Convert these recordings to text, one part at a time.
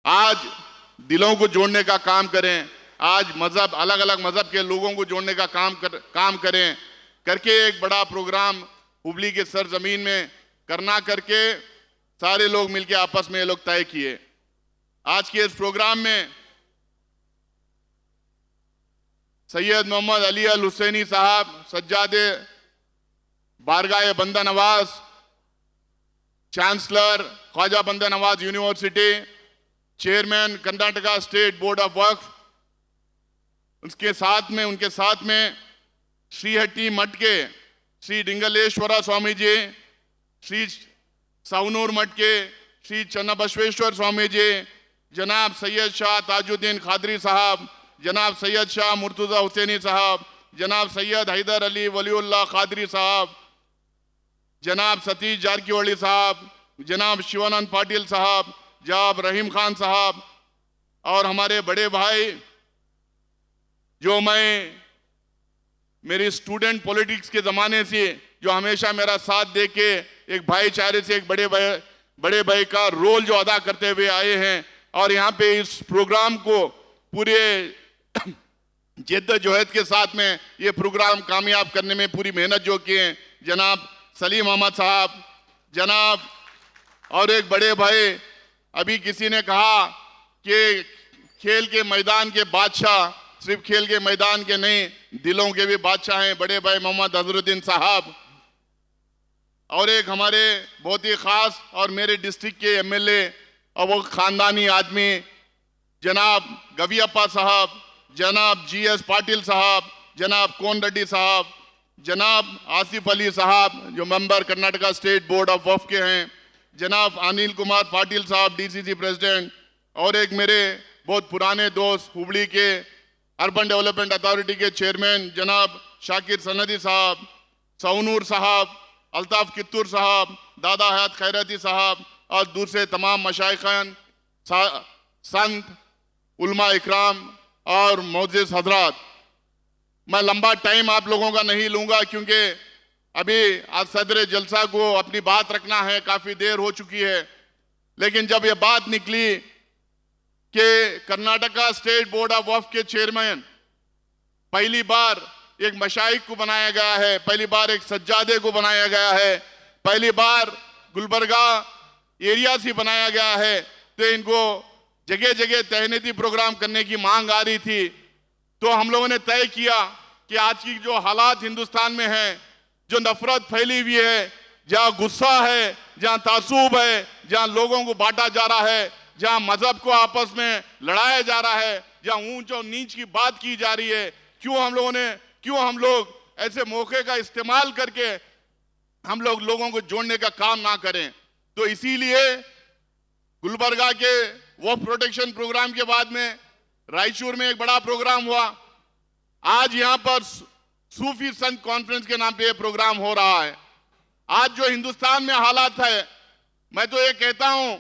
आज दिलों को जोड़ने का काम करें, आज मजहब, अलग अलग मजहब के लोगों को जोड़ने का काम करें करके एक बड़ा प्रोग्राम हुबली के सरजमीन में करना करके सारे लोग मिलकर आपस में ये लोग तय किए। आज के इस प्रोग्राम में सैयद मोहम्मद अली अल हुसैनी साहब, सज्जादे बारगाह बंदा Nawaz, chancellor Khwaja Banda Nawaz university, chairman Karnataka state board of Waqf, उनके साथ में श्रीहट्टी मठ के श्री डिंगलेश्वरा स्वामी जी, श्री सावनूर मठ के श्री चन्नबसवेश्वर स्वामी जी, जनाब सैयद शाह ताजुद्दीन खादरी साहब, जनाब सैयद शाह मुर्तुजा हुसैनी साहब, जनाब सैयद हैदर अली वलीउल्लाह खादरी साहब, जनाब सतीश जारकीहोली साहब, जनाब शिवानंद पाटिल साहब, जनाब रहीम खान साहब, और हमारे बड़े भाई जो मैं मेरी स्टूडेंट पॉलिटिक्स के ज़माने से जो हमेशा मेरा साथ दे के एक भाईचारे से एक बड़े भाई का रोल जो अदा करते हुए आए हैं, और यहाँ पे इस प्रोग्राम को पूरे जिद्दजहद के साथ में ये प्रोग्राम कामयाब करने में पूरी मेहनत जो किए हैं, जनाब सलीम अहमद साहब, जनाब और एक बड़े भाई, अभी किसी ने कहा कि खेल के मैदान के बादशाह सिर्फ खेल के मैदान के नहीं, दिलों के भी बादशाह हैं, बड़े भाई मोहम्मद अजहरुद्दीन साहब, और एक हमारे बहुत ही खास और मेरे डिस्ट्रिक्ट के एमएलए और वो खानदानी आदमी जनाब गवियप्पा साहब, जनाब जीएस पाटिल साहब, जनाब कोन रेड्डी साहब, जनाब आसिफ अली साहब जो member Karnataka state board of Waqf के हैं, जनाब अनिल कुमार पाटिल साहब डीसीसी प्रेसिडेंट, और एक मेरे बहुत पुराने दोस्त हुबली के अर्बन डेवलपमेंट अथॉरिटी के चेयरमैन जनाब शाकिर सनदी साहब, सावनूर साहब, अल्ताफ कित्तूर साहब, दादा हयात खैरती साहब, और दूसरे तमाम मशाइखान, संत, उलमा इकराम और मोअज़्ज़िज़ हजरात। मैं लंबा टाइम आप लोगों का नहीं लूँगा क्योंकि अभी आज सदर जलसा को अपनी बात रखना है, काफ़ी देर हो चुकी है, लेकिन जब ये बात निकली कि Karnataka state board of Waqf के चेयरमैन पहली बार एक मशाइख को बनाया गया है, पहली बार एक सज्जादे को बनाया गया है, पहली बार गुलबर्गा एरिया से बनाया गया है, तो इनको जगह जगह तहनीती प्रोग्राम करने की मांग आ रही थी। तो हम लोगों ने तय किया कि आज की जो हालात हिंदुस्तान में हैं, जो नफरत फैली हुई है, जहाँ गुस्सा है, जहाँ तासुब है, जहाँ लोगों को बांटा जा रहा है, जहाँ मजहब को आपस में लड़ाया जा रहा है, जहाँ ऊंच और नीच की बात की जा रही है, क्यों हम लोग ऐसे मौके का इस्तेमाल करके हम लोग लोगों को जोड़ने का काम ना करें। तो इसीलिए गुलबर्गा के वक्फ प्रोटेक्शन प्रोग्राम के बाद में रायचूर में एक बड़ा प्रोग्राम हुआ। आज यहाँ पर सूफी संत कॉन्फ्रेंस के नाम पे ये प्रोग्राम हो रहा है। आज जो हिंदुस्तान में हालात है, मैं तो ये कहता हूं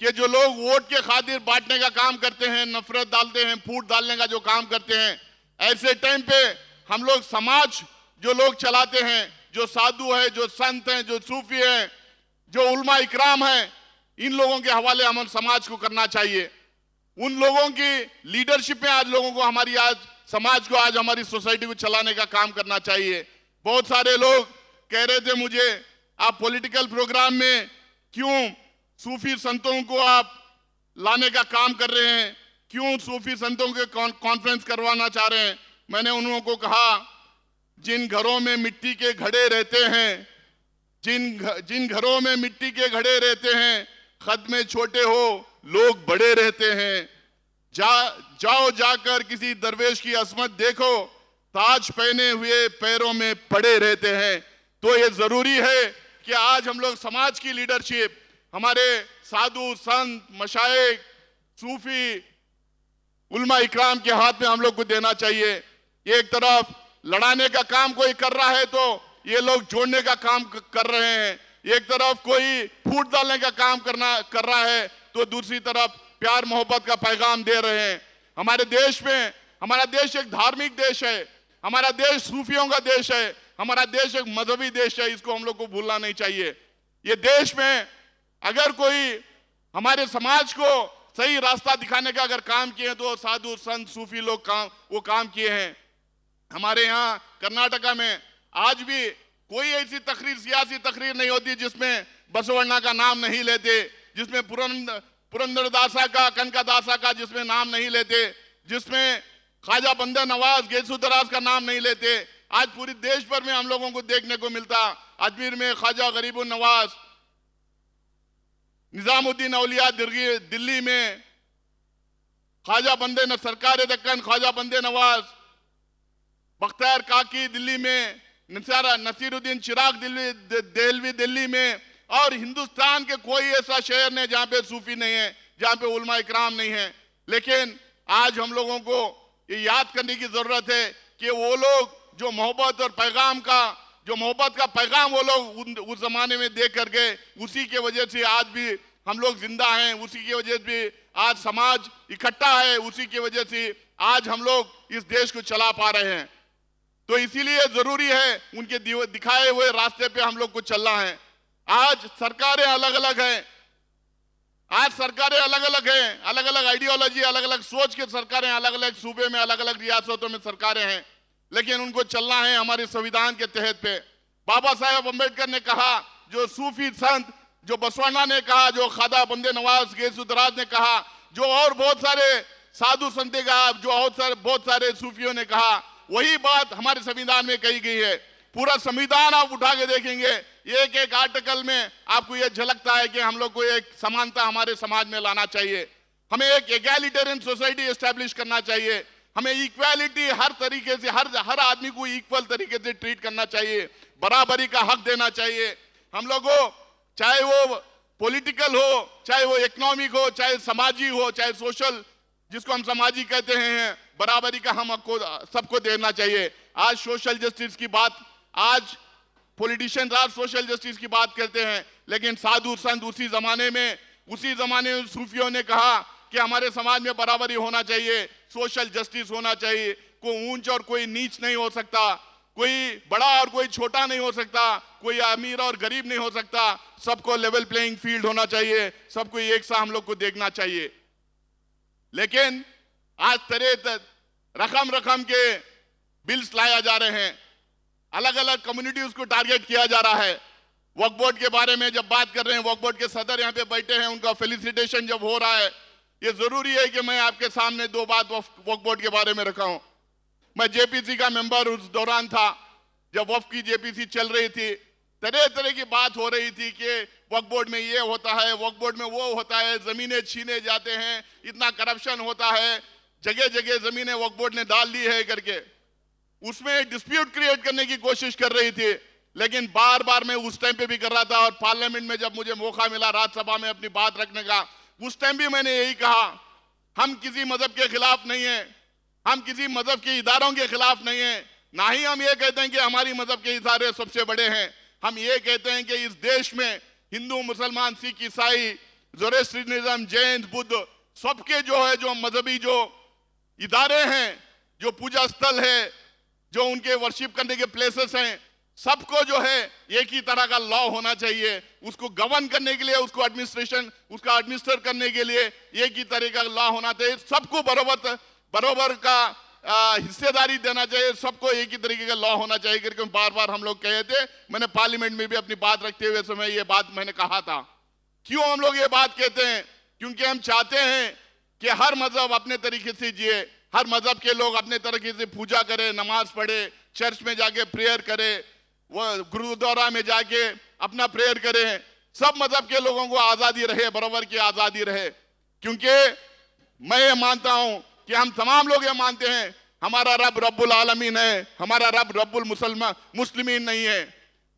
कि जो लोग वोट के खातिर बांटने का काम करते हैं, नफरत डालते हैं, फूट डालने का जो काम करते हैं, ऐसे टाइम पे हम लोग समाज जो लोग चलाते हैं, जो साधु है, जो संत हैं, जो सूफी हैं, जो उलमा इकराम हैं, इन लोगों के हवाले हम समाज को करना चाहिए। उन लोगों की लीडरशिप में आज लोगों को आज समाज को, आज हमारी सोसाइटी को चलाने का काम करना चाहिए। बहुत सारे लोग कह रहे थे मुझे, आप पॉलिटिकल प्रोग्राम में क्यों सूफी संतों को आप लाने का काम कर रहे हैं, क्यों सूफी संतों के कॉन्फ्रेंस करवाना चाह रहे हैं। मैंने उन लोगों को कहा, जिन घरों में मिट्टी के घड़े रहते हैं, जिन घरों में मिट्टी के घड़े रहते हैं, खद में छोटे हो लोग बड़े रहते हैं। जाओ जाकर किसी दरवेश की असमत देखो, ताज पहने हुए पैरों में पड़े रहते हैं। तो ये जरूरी है कि आज हम लोग समाज की लीडरशिप हमारे साधु संत मशाइख सूफी उलमा इकराम के हाथ में हम लोग को देना चाहिए। एक तरफ लड़ाने का काम कोई कर रहा है तो ये लोग जोड़ने का काम कर रहे हैं, एक तरफ कोई फूट डालने का काम कर रहा है तो दूसरी तरफ प्यार मोहब्बत का पैगाम दे रहे हैं। हमारे देश में, हमारा देश एक धार्मिक देश है, हमारा देश सूफियों का देश है, हमारा देश एक मजहबी देश है, इसको हम लोग को भूलना नहीं चाहिए। ये देश में अगर कोई हमारे समाज को सही रास्ता दिखाने का अगर काम किए तो साधु संत सूफी लोग काम किए हैं। हमारे यहाँ कर्नाटका में आज भी कोई ऐसी तकरीर, सियासी तकरीर नहीं होती जिसमें बसवण्णा का नाम नहीं लेते, जिसमें पुरंदरदासा का, कनकदासा का जिसमें नाम नहीं लेते, जिसमें ख्वाजा बंदे नवाज, गेसुदराज का नाम नहीं लेते। आज पूरे देश भर में हम लोगों को देखने को मिलता। अजमेर में ख्वाजा गरीबुल नवाज, निजामुद्दीन औलिया दिल्ली में ख्वाजा बंदे सरकार दक्कन ख्वाजा बंदे नवाज, बख्तियार काकी दिल्ली में, नसीरुद्दीन चिराग देहलवी दिल्ली में, और हिंदुस्तान के कोई ऐसा शहर नहीं जहां पे सूफी नहीं है, जहां पे उलमा इकराम नहीं है। लेकिन आज हम लोगों को ये याद करने की जरूरत है कि वो लोग जो मोहब्बत और पैगाम का, जो मोहब्बत का पैगाम वो लोग उस जमाने में दे कर गए, उसी के वजह से आज भी हम लोग जिंदा हैं, उसी की वजह से आज समाज इकट्ठा है, उसी की वजह से आज हम लोग इस देश को चला पा रहे हैं। तो इसीलिए जरूरी है उनके दिखाए हुए रास्ते पे हम लोग को चलना है। आज सरकारें अलग अलग हैं, आज सरकारें अलग अलग हैं, अलग अलग आइडियोलॉजी, अलग अलग सोच के सरकारें, अलग अलग सूबे में, अलग अलग रियासतों में सरकारें हैं, लेकिन उनको चलना है हमारे संविधान के तहत पे। बाबा साहेब अम्बेडकर ने कहा, जो सूफी संत, जो बसवण्णा ने कहा, जो ख्वाजा बंदे नवाज गेसुदराज ने कहा, जो और बहुत सारे साधु संत कहा, जो बहुत सारे सूफियों ने कहा, वही बात हमारे संविधान में कही गई है। पूरा संविधान आप उठा के देखेंगे, एक एक आर्टिकल में आपको यह झलकता है कि हम लोग को एक समानता हमारे समाज में लाना चाहिए, हमें एक एगैलिटेरियन सोसाइटी एस्टैब्लिश करना चाहिए, हमें इक्वालिटी हर तरीके से, हर आदमी को इक्वल तरीके से ट्रीट करना चाहिए, बराबरी का हक देना चाहिए। हम लोग को चाहे वो पॉलिटिकल हो, चाहे वो इकोनॉमिक हो, चाहे समाजी हो, चाहे सोशल, जिसको हम समाजी कहते हैं, बराबरी का हम सबको देना चाहिए। आज सोशल जस्टिस की बात, आज पॉलिटिशियंस आज सोशल जस्टिस की बात करते हैं, लेकिन साधु संत उसी जमाने में सूफियों ने कहा कि हमारे समाज में बराबरी होना चाहिए, सोशल जस्टिस होना चाहिए, कोई ऊंच और कोई नीच नहीं हो सकता, कोई बड़ा और कोई छोटा नहीं हो सकता, कोई अमीर और गरीब नहीं हो सकता, सबको लेवल प्लेइंग फील्ड होना चाहिए, सबको एक सा हम लोग को देखना चाहिए। लेकिन आज तरह रकम के बिल्स लाया जा रहे हैं, अलग अलग कम्युनिटीज को टारगेट किया जा रहा है। वक्फ बोर्ड के बारे में जब बात कर रहे हैं, वक्फ बोर्ड के सदर यहाँ पे बैठे हैं, उनका फेलिसिटेशन जब हो रहा है, ये जरूरी है कि मैं आपके सामने दो बात वक्फ बोर्ड के बारे में रखा हूं। मैं जेपीसी का मेंबर उस दौरान था जब वक्फ की जेपीसी चल रही थी, तरह तरह की बात हो रही थी कि वक्फ बोर्ड में ये होता है, वक्फ बोर्ड में वो होता है, जमीनें छीने जाते हैं, इतना करप्शन होता है, जगह जगह जमीनें वक्फ बोर्ड ने डाल ली है करके उसमें डिस्प्यूट क्रिएट करने की कोशिश कर रही थी। लेकिन बार बार मैं उस टाइम पे भी कर रहा था, और पार्लियामेंट में जब मुझे मौका मिला राज्यसभा में अपनी बात रखने का, उस टाइम भी मैंने यही कहा, हम किसी मजहब के खिलाफ नहीं है, हम किसी मजहब के इदारों के खिलाफ नहीं है, ना ही हम ये कहते हैं कि हमारी मजहब के इदारे सबसे बड़े हैं। हम ये कहते हैं कि इस देश में हिंदू, मुसलमान, सिख, ईसाई, ज़ोरेस्ट्रियनिज्म, जैन, बुद्ध, सबके जो है, जो मजहबी जो इदारे हैं, जो पूजा स्थल है, जो उनके वर्शिप करने के प्लेसेस हैं, सबको जो है एक ही तरह का लॉ होना चाहिए, उसको गवर्न करने के लिए, उसको एडमिनिस्टर करने के लिए एक ही तरह का लॉ होना चाहिए, सबको बराबर का हिस्सेदारी देना चाहिए, सबको एक ही तरीके का लॉ होना चाहिए करके बार बार हम लोग कहे थे। मैंने पार्लियामेंट में भी अपनी बात रखते हुए समय ये बात मैंने कहा था। क्यों हम लोग ये बात कहते हैं? क्योंकि हम चाहते हैं कि हर मजहब अपने तरीके से जिए, हर मजहब के लोग अपने तरीके से पूजा करें, नमाज पढ़े, चर्च में जाके प्रेयर करें, वो गुरुद्वारा में जाके अपना प्रेयर करें, सब मजहब के लोगों को आजादी रहे, बराबर की आजादी रहे। क्योंकि मैं ये मानता हूं कि हम तमाम लोग ये मानते हैं हमारा रब रब्बुल आलमीन है, हमारा रब रब्बुल मुस्लिमीन नहीं है।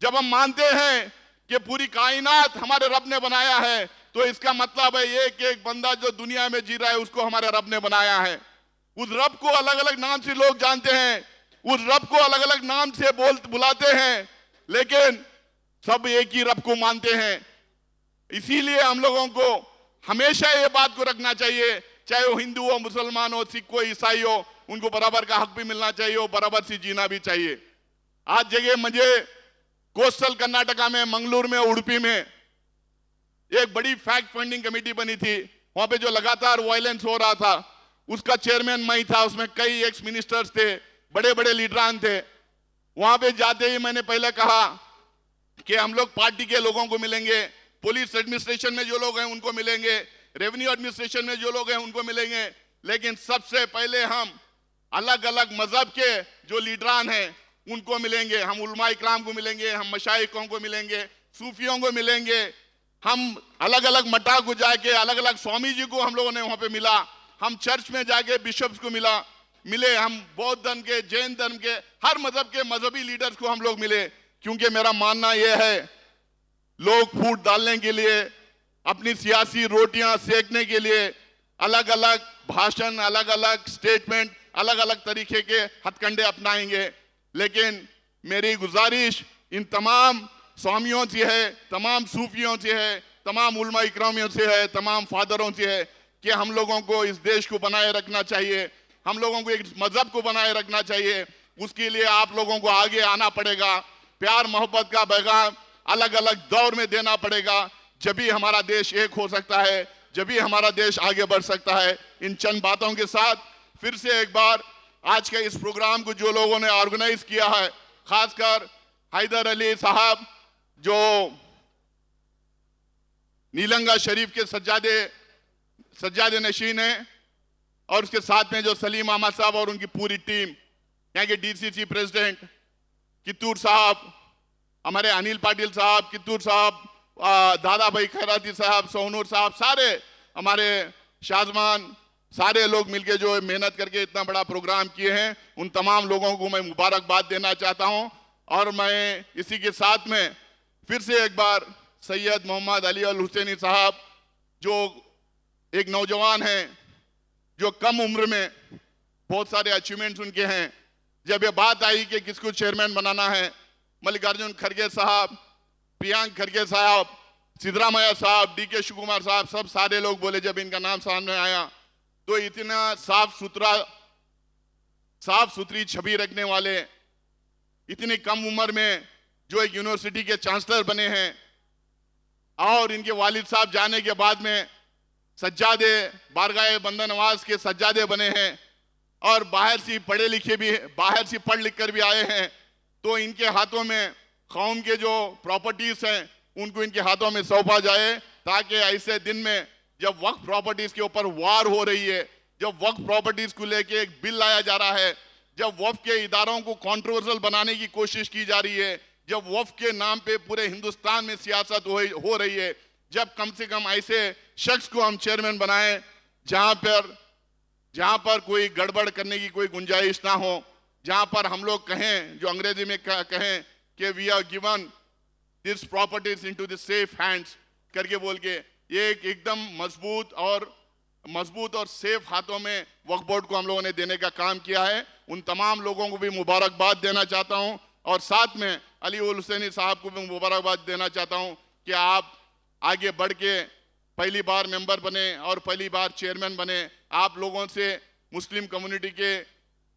जब हम मानते हैं कि पूरी कायनात हमारे रब ने बनाया है, तो इसका मतलब है एक एक बंदा जो दुनिया में जी रहा है उसको हमारे रब ने बनाया है। उस रब को अलग अलग नाम से लोग जानते हैं, उस रब को अलग अलग नाम से बुलाते हैं, लेकिन सब एक ही रब को मानते हैं। इसीलिए हम लोगों को हमेशा ये बात को रखना चाहिए, चाहे वो हिंदू हो, मुसलमान हो, सिख हो, ईसाई हो, उनको बराबर का हक भी मिलना चाहिए और बराबर से जीना भी चाहिए। आज जगह मुझे कोस्टल कर्नाटका में, मंगलूर में, उडुपी में एक बड़ी फैक्ट फाइंडिंग कमेटी बनी थी वहां पे जो लगातार वायलेंस हो रहा था उसका चेयरमैन मैं ही था। उसमें कई एक्स मिनिस्टर्स थे, बड़े बड़े लीडरान थे। वहां पे जाते ही मैंने पहले कहा कि हम लोग पार्टी के लोगों को मिलेंगे, पुलिस एडमिनिस्ट्रेशन में जो लोग हैं उनको मिलेंगे, रेवेन्यू एडमिनिस्ट्रेशन में जो लोग हैं उनको मिलेंगे, लेकिन सबसे पहले हम अलग अलग मजहब के जो लीडरान हैं उनको मिलेंगे। हम उलमा इकराम को मिलेंगे, हम मशाइखों को मिलेंगे, सूफियों को मिलेंगे। हम अलग अलग मठा को जाके अलग अलग स्वामी जी को हम लोगों ने वहां पे मिला। हम चर्च में जाके बिशप्स को मिले। हम बौद्ध धर्म के, जैन धर्म के, हर मजहब के मजहबी लीडर्स को हम लोग मिले, क्योंकि मेरा मानना यह है लोग फूट डालने के लिए, अपनी सियासी रोटियां सेकने के लिए अलग अलग भाषण, अलग अलग स्टेटमेंट, अलग अलग तरीके के हथकंडे अपनाएंगे। लेकिन मेरी गुजारिश इन तमाम स्वामियों से है, तमाम सूफियों से है, तमाम उलमा इकरामियों से है, तमाम फादरों से है कि हम लोगों को इस देश को बनाए रखना चाहिए, हम लोगों को एक मजहब को बनाए रखना चाहिए। उसके लिए आप लोगों को आगे आना पड़ेगा, प्यार मोहब्बत का पैगाम अलग अलग दौर में देना पड़ेगा। जब भी हमारा देश एक हो सकता है, जब भी हमारा देश आगे बढ़ सकता है। इन चंद बातों के साथ फिर से एक बार आज के इस प्रोग्राम को जो लोगों ने ऑर्गेनाइज किया है, खासकर हैदर अली साहब जो नीलंगा शरीफ के सज्जादे नशीन हैं, और उसके साथ में जो सलीम अहमद साहब और उनकी पूरी टीम, यहाँ के डीसीसी प्रेसिडेंट कित्तूर साहब, हमारे अनिल पाटिल साहब, कित्तूर साहब, दादा भाई खैराती साहब, सोनूर साहब, सारे हमारे शाजमान, सारे लोग मिलके जो मेहनत करके इतना बड़ा प्रोग्राम किए हैं, उन तमाम लोगों को मैं मुबारकबाद देना चाहता हूं। और मैं इसी के साथ में फिर से एक बार सैयद मोहम्मद अली अल हुसैनी साहब जो एक नौजवान हैं, जो कम उम्र में बहुत सारे अचीवमेंट्स उनके हैं, जब ये बात आई कि किसको चेयरमैन बनाना है, मल्लिकार्जुन खड़गे साहब, प्रियांक खड़गे साहब, सिद्धरामैया साहब, डीके शिवकुमार साहब, सब सारे लोग बोले, जब इनका नाम सामने आया तो इतना साफ सुथरी छवि रखने वाले, इतनी कम उम्र में जो एक यूनिवर्सिटी के चांसलर बने हैं, और इनके वालिद साहब जाने के बाद में सज्जादे, बारगाह बंदा नवाज के सज्जादे बने हैं, और बाहर से पढ़े लिखे भी, बाहर से पढ़ लिख कर भी आए हैं। तो इनके हाथों में कौम के जो प्रॉपर्टीज हैं उनको इनके हाथों में सौंपा जाए, ताकि ऐसे दिन में जब वक्फ प्रॉपर्टीज के ऊपर वार हो रही है, जब वक्फ प्रॉपर्टीज को लेके एक बिल लाया जा रहा है, जब वक्फ के इदारों को कंट्रोवर्शियल बनाने की कोशिश की जा रही है, जब वक्फ के नाम पे पूरे हिंदुस्तान में सियासत हो रही है, जब कम से कम ऐसे शख्स को हम चेयरमैन बनाएं जहां पर कोई गड़बड़ करने की कोई गुंजाइश ना हो, जहां पर हम लोग कहें, जो अंग्रेजी में कहें कि we are given this properties into the safe hands करके बोल के, ये एकदम मजबूत और सेफ हाथों में वक्फ बोर्ड को हम लोगों ने देने का काम किया है। उन तमाम लोगों को भी मुबारकबाद देना चाहता हूं, और साथ में अली उल हुसैनी साहब को भी मुबारकबाद देना चाहता हूं कि आप आगे बढ़ के पहली बार मेंबर बने और पहली बार चेयरमैन बने। आप लोगों से मुस्लिम कम्युनिटी के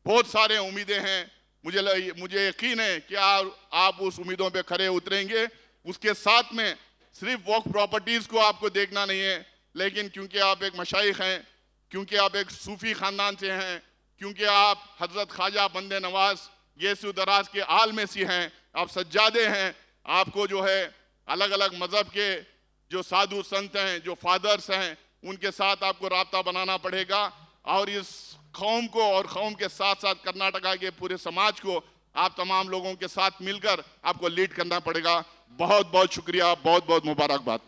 बहुत सारे उम्मीदें हैं, मुझे यकीन है कि आप उस उम्मीदों पे खरे उतरेंगे। उसके साथ में सिर्फ वक्फ प्रॉपर्टीज को आपको देखना नहीं है, लेकिन क्योंकि आप एक मशाइख हैं, क्योंकि आप एक सूफी खानदान से हैं, क्योंकि आप हजरत ख्वाजा बंदे नवाज येसु दराज के आल में से हैं, आप सज्जादे हैं, आपको जो है अलग अलग मजहब के जो साधु संत हैं, जो फादर्स हैं, उनके साथ आपको राब्ता बनाना पड़ेगा, और इस कौम को और कौम के साथ साथ कर्नाटका के पूरे समाज को आप तमाम लोगों के साथ मिलकर आपको लीड करना पड़ेगा। बहुत बहुत शुक्रिया, बहुत बहुत मुबारकबाद।